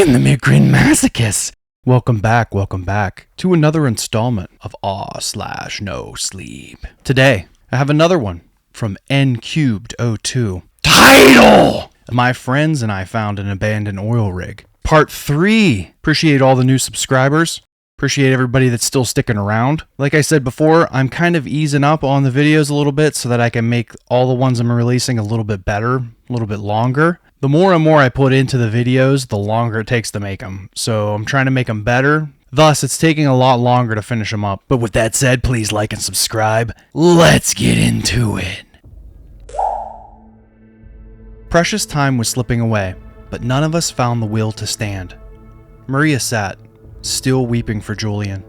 am the Midgreen Masochist. Welcome back to another installment of Aw/No Sleep. Today, I have another one from N-Cubed02. Title! My friends and I found an abandoned oil rig. Part 3. Appreciate all the new subscribers. Appreciate everybody that's still sticking around. Like I said before, I'm kind of easing up on the videos a little bit so that I can make all the ones I'm releasing a little bit better, a little bit longer. The more and more I put into the videos, the longer it takes to make them. So I'm trying to make them better. Thus, it's taking a lot longer to finish them up. But with that said, please like and subscribe. Let's get into it. Precious time was slipping away, but none of us found the will to stand. Maria sat, still weeping for Julian.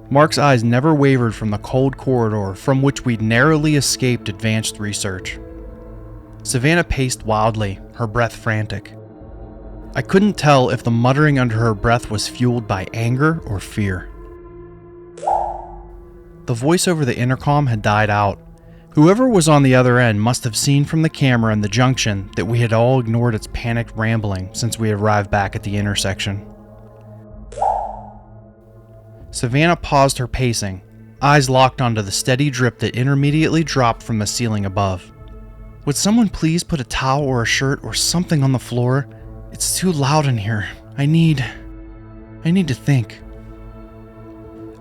Mark's eyes never wavered from the cold corridor from which we'd narrowly escaped advanced research. Savannah paced wildly, her breath frantic. I couldn't tell if the muttering under her breath was fueled by anger or fear. The voice over the intercom had died out. Whoever was on the other end must have seen from the camera in the junction that we had all ignored its panicked rambling since we arrived back at the intersection. Savannah paused her pacing, eyes locked onto the steady drip that intermediately dropped from the ceiling above. Would someone please put a towel or a shirt or something on the floor? It's too loud in here. I need to think.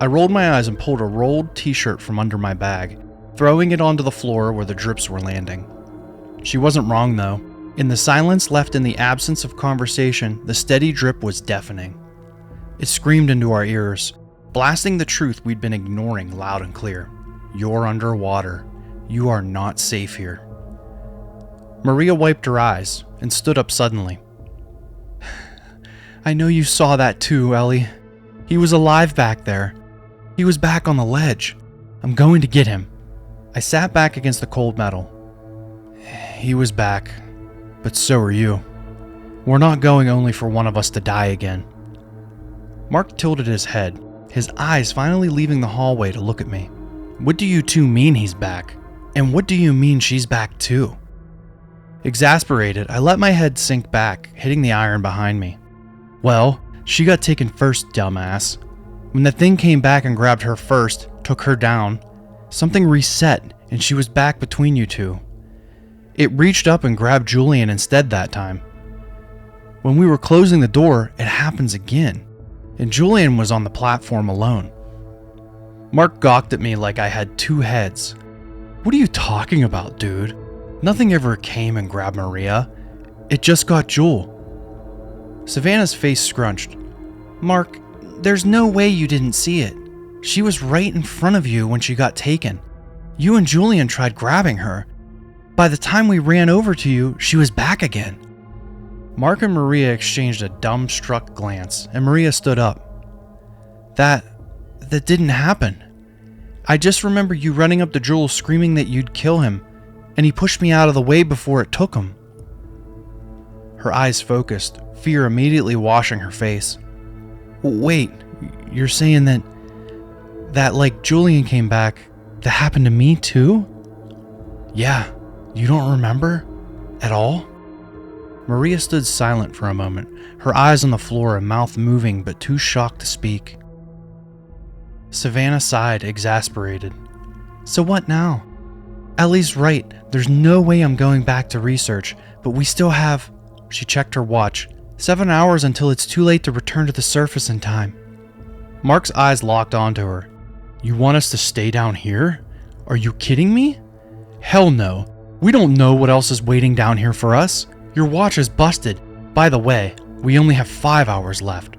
I rolled my eyes and pulled a rolled t-shirt from under my bag, throwing it onto the floor where the drips were landing. She wasn't wrong though. In the silence left in the absence of conversation, the steady drip was deafening. It screamed into our ears, blasting the truth we'd been ignoring loud and clear. You're underwater. You are not safe here. Maria wiped her eyes and stood up suddenly. I know you saw that too, Ellie. He was alive back there. He was back on the ledge. I'm going to get him. I sat back against the cold metal. He was back, but so are you. We're not going only for one of us to die again. Mark tilted his head, his eyes finally leaving the hallway to look at me. What do you two mean he's back? And what do you mean she's back too? Exasperated, I let my head sink back, hitting the iron behind me. Well, she got taken first, dumbass. When the thing came back and grabbed her first, took her down, something reset and she was back between you two. It reached up and grabbed Julian instead that time. When we were closing the door, it happens again, and Julian was on the platform alone. Mark gawked at me like I had two heads. What are you talking about, dude? Nothing ever came and grabbed Maria. It just got Jewel. Savannah's face scrunched. Mark, there's no way you didn't see it. She was right in front of you when she got taken. You and Julian tried grabbing her. By the time we ran over to you, she was back again. Mark and Maria exchanged a dumbstruck glance, and Maria stood up. That didn't happen. I just remember you running up to Jewel screaming that you'd kill him, and he pushed me out of the way before it took him. Her eyes focused, fear immediately washing her face. Wait, you're saying that like Julian came back, that happened to me too? Yeah, you don't remember? At all? Maria stood silent for a moment, her eyes on the floor and mouth moving but too shocked to speak. Savannah sighed, exasperated. So what now? Ellie's right, there's no way I'm going back to research, but we still have, she checked her watch, 7 hours until it's too late to return to the surface in time. Mark's eyes locked onto her. You want us to stay down here? Are you kidding me? Hell no. We don't know what else is waiting down here for us. Your watch is busted. By the way, we only have 5 hours left.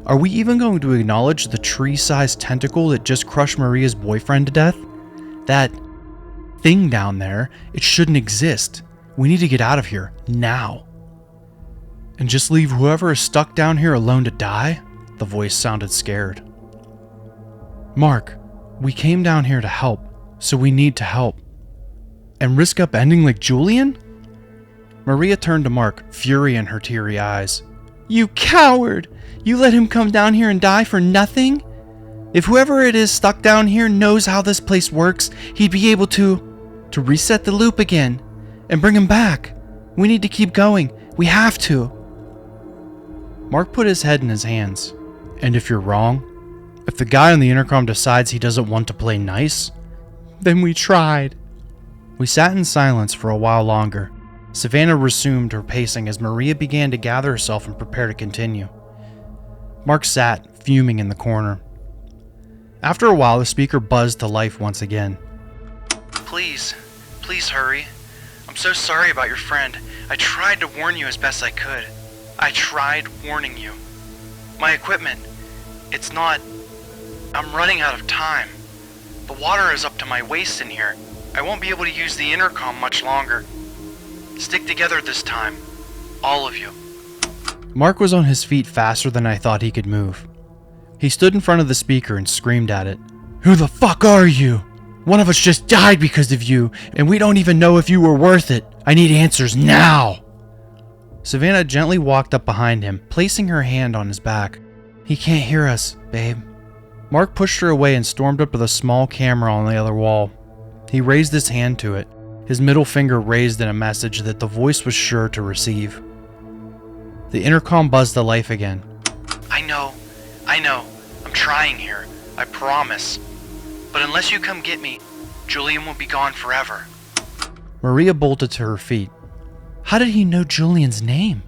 Are we even going to acknowledge the tree-sized tentacle that just crushed Maria's boyfriend to death? That thing down there, it shouldn't exist. We need to get out of here, now. And just leave whoever is stuck down here alone to die? The voice sounded scared. Mark, we came down here to help, so we need to help. And risk upending like Julian? Maria turned to Mark, fury in her teary eyes. You coward! You let him come down here and die for nothing? If whoever it is stuck down here knows how this place works, he'd be able to reset the loop again and bring him back. We need to keep going. We have to. Mark put his head in his hands. And if you're wrong, if the guy on the intercom decides he doesn't want to play nice, then we tried. We sat in silence for a while longer. Savannah resumed her pacing as Maria began to gather herself and prepare to continue. Mark sat, fuming in the corner. After a while, the speaker buzzed to life once again. Please hurry. I'm so sorry about your friend. I tried to warn you as best I could. I tried warning you. My equipment, I'm running out of time. The water is up to my waist in here. I won't be able to use the intercom much longer. Stick together this time. All of you. Mark was on his feet faster than I thought he could move. He stood in front of the speaker and screamed at it. Who the fuck are you? One of us just died because of you, and we don't even know if you were worth it. I need answers now. Savannah gently walked up behind him, placing her hand on his back. He can't hear us, babe. Mark pushed her away and stormed up to the small camera on the other wall. He raised his hand to it, his middle finger raised in a message that the voice was sure to receive. The intercom buzzed to life again. I know. I'm trying here. I promise. But unless you come get me, Julian will be gone forever. Maria bolted to her feet. How did he know Julian's name?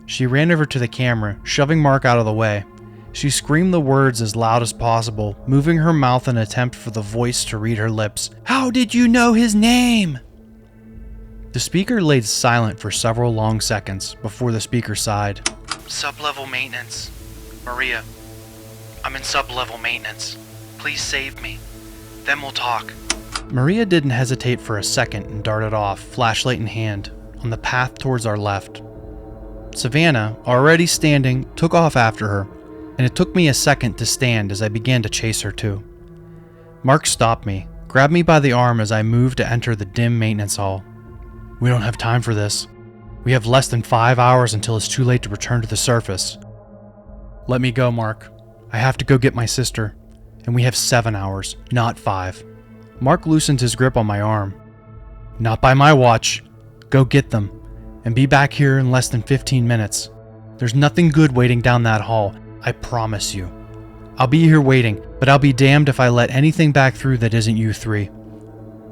She ran over to the camera, shoving Mark out of the way. She screamed the words as loud as possible, moving her mouth in an attempt for the voice to read her lips. How did you know his name? The speaker lay silent for several long seconds before the speaker sighed. Sub-level maintenance. Maria, I'm in sub-level maintenance. Please save me. Then we'll talk. Maria didn't hesitate for a second and darted off, flashlight in hand, on the path towards our left. Savannah, already standing, took off after her, and it took me a second to stand as I began to chase her too. Mark stopped me, grabbed me by the arm as I moved to enter the dim maintenance hall. We don't have time for this. We have less than 5 hours until it's too late to return to the surface. Let me go, Mark. I have to go get my sister, and we have 7 hours, not 5. Mark loosened his grip on my arm. Not by my watch. Go get them, and be back here in less than 15 minutes. There's nothing good waiting down that hall, I promise you. I'll be here waiting, but I'll be damned if I let anything back through that isn't you three.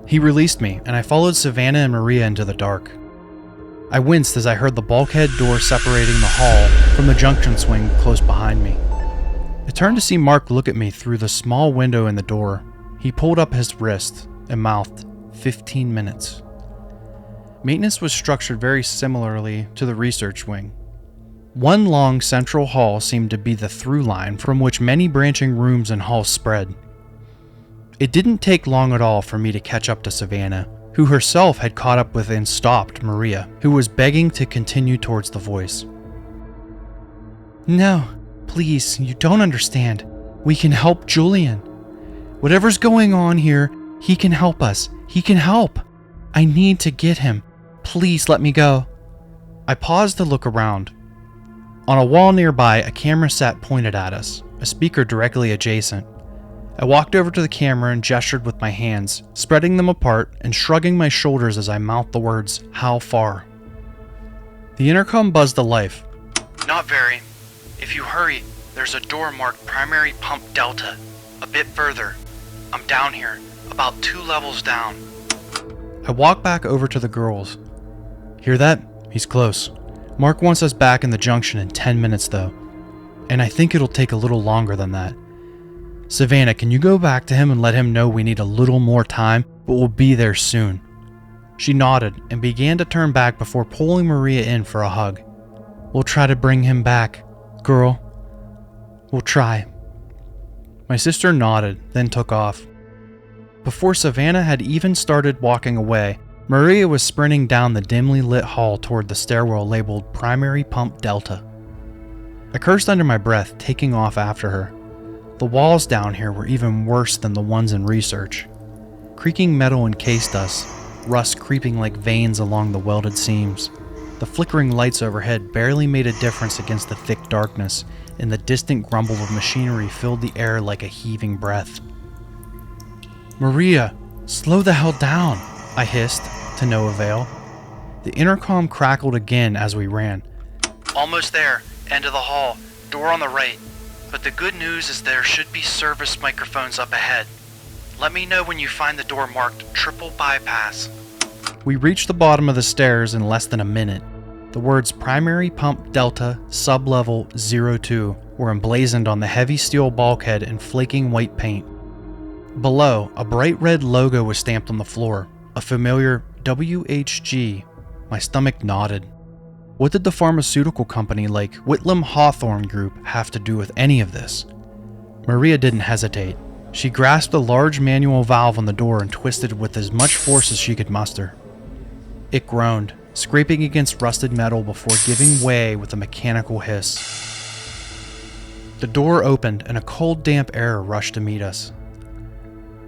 He released me, and I followed Savannah and Maria into the dark. I winced as I heard the bulkhead door separating the hall from the junction swing close behind me. I turned to see Mark look at me through the small window in the door. He pulled up his wrist and mouthed, 15 minutes. Maintenance was structured very similarly to the research wing. One long central hall seemed to be the through line from which many branching rooms and halls spread. It didn't take long at all for me to catch up to Savannah, who herself had caught up with and stopped Maria, who was begging to continue towards the voice. No, please, you don't understand. We can help Julian. Whatever's going on here, he can help us. He can help. I need to get him. Please let me go. I paused to look around. On a wall nearby, a camera sat pointed at us, a speaker directly adjacent. I walked over to the camera and gestured with my hands, spreading them apart and shrugging my shoulders as I mouthed the words, "How far?" The intercom buzzed to life. Not very. If you hurry, there's a door marked Primary Pump Delta. A bit further. I'm down here, about 2 levels down. I walked back over to the girls. Hear that? He's close. Mark wants us back in the junction in 10 minutes though. And I think it'll take a little longer than that. Savannah, can you go back to him and let him know we need a little more time, but we'll be there soon? She nodded and began to turn back before pulling Maria in for a hug. We'll try to bring him back, girl. We'll try. My sister nodded, then took off. Before Savannah had even started walking away, Maria was sprinting down the dimly lit hall toward the stairwell labeled Primary Pump Delta. I cursed under my breath, taking off after her. The walls down here were even worse than the ones in research. Creaking metal encased us, rust creeping like veins along the welded seams. The flickering lights overhead barely made a difference against the thick darkness, and the distant grumble of machinery filled the air like a heaving breath. Maria, slow the hell down, I hissed, to no avail. The intercom crackled again as we ran. Almost there. End of the hall, door on the right. But the good news is there should be service microphones up ahead. Let me know when you find the door marked triple bypass. We reached the bottom of the stairs in less than a minute. The words primary pump delta sublevel 02 were emblazoned on the heavy steel bulkhead in flaking white paint. Below, a bright red logo was stamped on the floor, a familiar WHG. My stomach nodded. What did the pharmaceutical company like Whitlam Hawthorne Group have to do with any of this? Maria didn't hesitate. She grasped a large manual valve on the door and twisted with as much force as she could muster. It groaned, scraping against rusted metal before giving way with a mechanical hiss. The door opened and a cold, damp air rushed to meet us.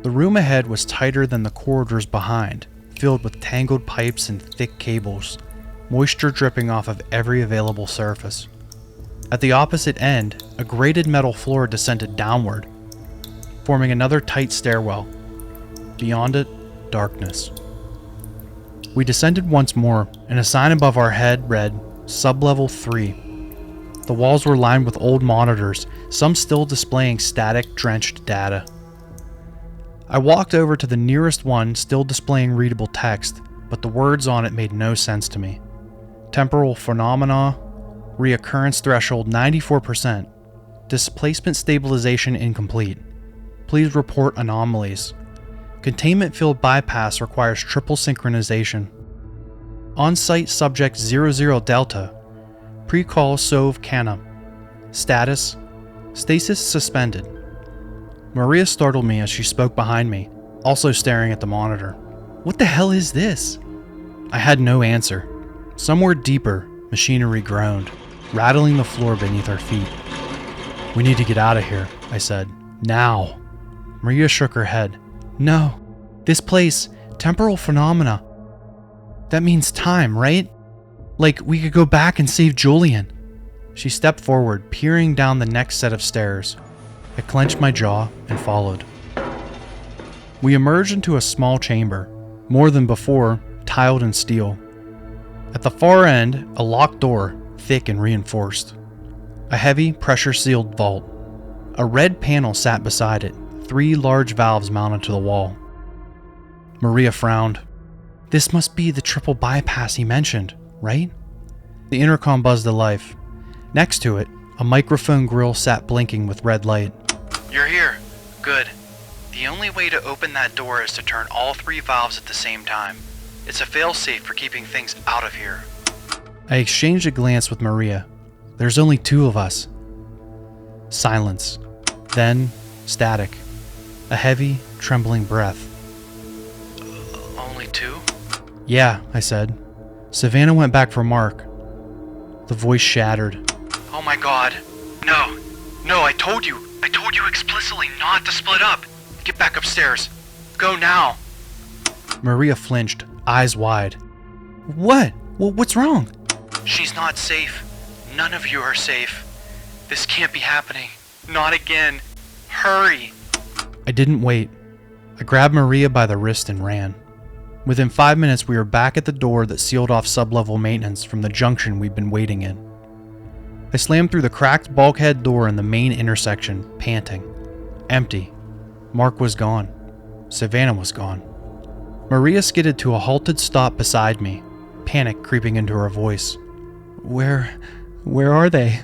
The room ahead was tighter than the corridors behind, filled with tangled pipes and thick cables, moisture dripping off of every available surface. At the opposite end, a grated metal floor descended downward, forming another tight stairwell. Beyond it, darkness. We descended once more, and a sign above our head read, Sublevel 3. The walls were lined with old monitors, some still displaying static, drenched data. I walked over to the nearest one, still displaying readable text, but the words on it made no sense to me. Temporal phenomena, reoccurrence threshold 94%, displacement stabilization incomplete. Please report anomalies. Containment field bypass requires triple synchronization. On-site subject 00 Delta. Pre-call Sove Canna. Status: stasis suspended. Maria startled me as she spoke behind me, also staring at the monitor. What the hell is this? I had no answer. Somewhere deeper, machinery groaned, rattling the floor beneath our feet. We need to get out of here, I said. Now. Maria shook her head. No. This place, temporal phenomena. That means time, right? Like we could go back and save Julian. She stepped forward, peering down the next set of stairs. I clenched my jaw and followed. We emerged into a small chamber, more than before, tiled in steel. At the far end, a locked door, thick and reinforced. A heavy, pressure-sealed vault. A red panel sat beside it, 3 large valves mounted to the wall. Maria frowned. This must be the triple bypass he mentioned, right? The intercom buzzed to life. Next to it, a microphone grill sat blinking with red light. You're here. Good. The only way to open that door is to turn all 3 valves at the same time. It's a failsafe for keeping things out of here. I exchanged a glance with Maria. There's only 2 of us. Silence. Then, static. A heavy, trembling breath. Only 2? Yeah, I said. Savannah went back for Mark. The voice shattered. Oh my god. No, I told you explicitly not to split up. Get back upstairs. Go now. Maria flinched, eyes wide. What? What's wrong? She's not safe. None of you are safe. This can't be happening. Not again. Hurry. I didn't wait. I grabbed Maria by the wrist and ran. Within 5 minutes, we were back at the door that sealed off sublevel maintenance from the junction we'd been waiting in. I slammed through the cracked bulkhead door in the main intersection, panting. Empty. Mark was gone. Savannah was gone. Maria skidded to a halted stop beside me, panic creeping into her voice. Where are they?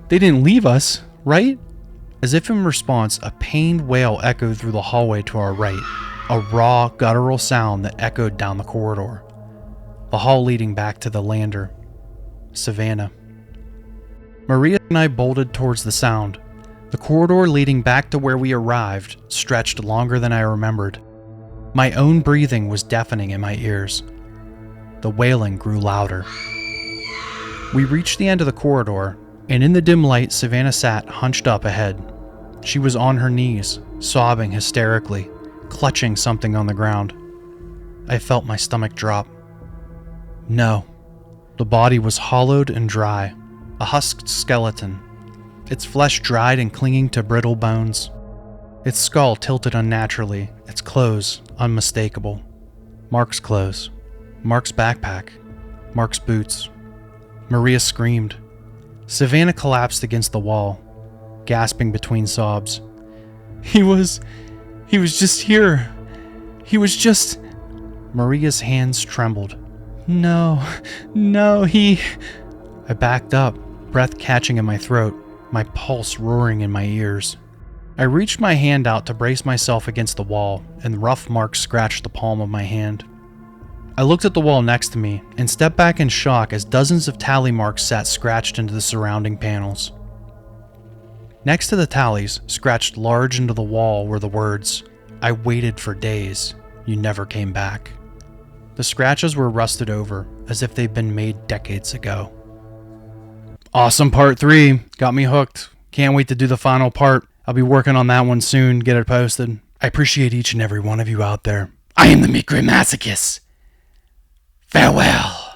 They didn't leave us, right? As if in response, a pained wail echoed through the hallway to our right, a raw, guttural sound that echoed down the corridor. The hall leading back to the lander. Savannah. Maria and I bolted towards the sound. The corridor leading back to where we arrived stretched longer than I remembered. My own breathing was deafening in my ears. The wailing grew louder. We reached the end of the corridor, and in the dim light, Savannah sat hunched up ahead. She was on her knees, sobbing hysterically, clutching something on the ground. I felt my stomach drop. No. The body was hollowed and dry, a husked skeleton, its flesh dried and clinging to brittle bones. Its skull tilted unnaturally, its clothes unmistakable. Mark's clothes, Mark's backpack, Mark's boots. Maria screamed. Savannah collapsed against the wall, gasping between sobs. He was just here. He was just... Maria's hands trembled. No, I backed up, breath catching in my throat, my pulse roaring in my ears. I reached my hand out to brace myself against the wall, and rough marks scratched the palm of my hand. I looked at the wall next to me and stepped back in shock as dozens of tally marks sat scratched into the surrounding panels. Next to the tallies, scratched large into the wall, were the words, "I waited for days. You never came back." The scratches were rusted over, as if they'd been made decades ago. Awesome part 3. Got me hooked. Can't wait to do the final part. I'll be working on that one soon, get it posted. I appreciate each and every one of you out there. I am the Micromasochist. Farewell.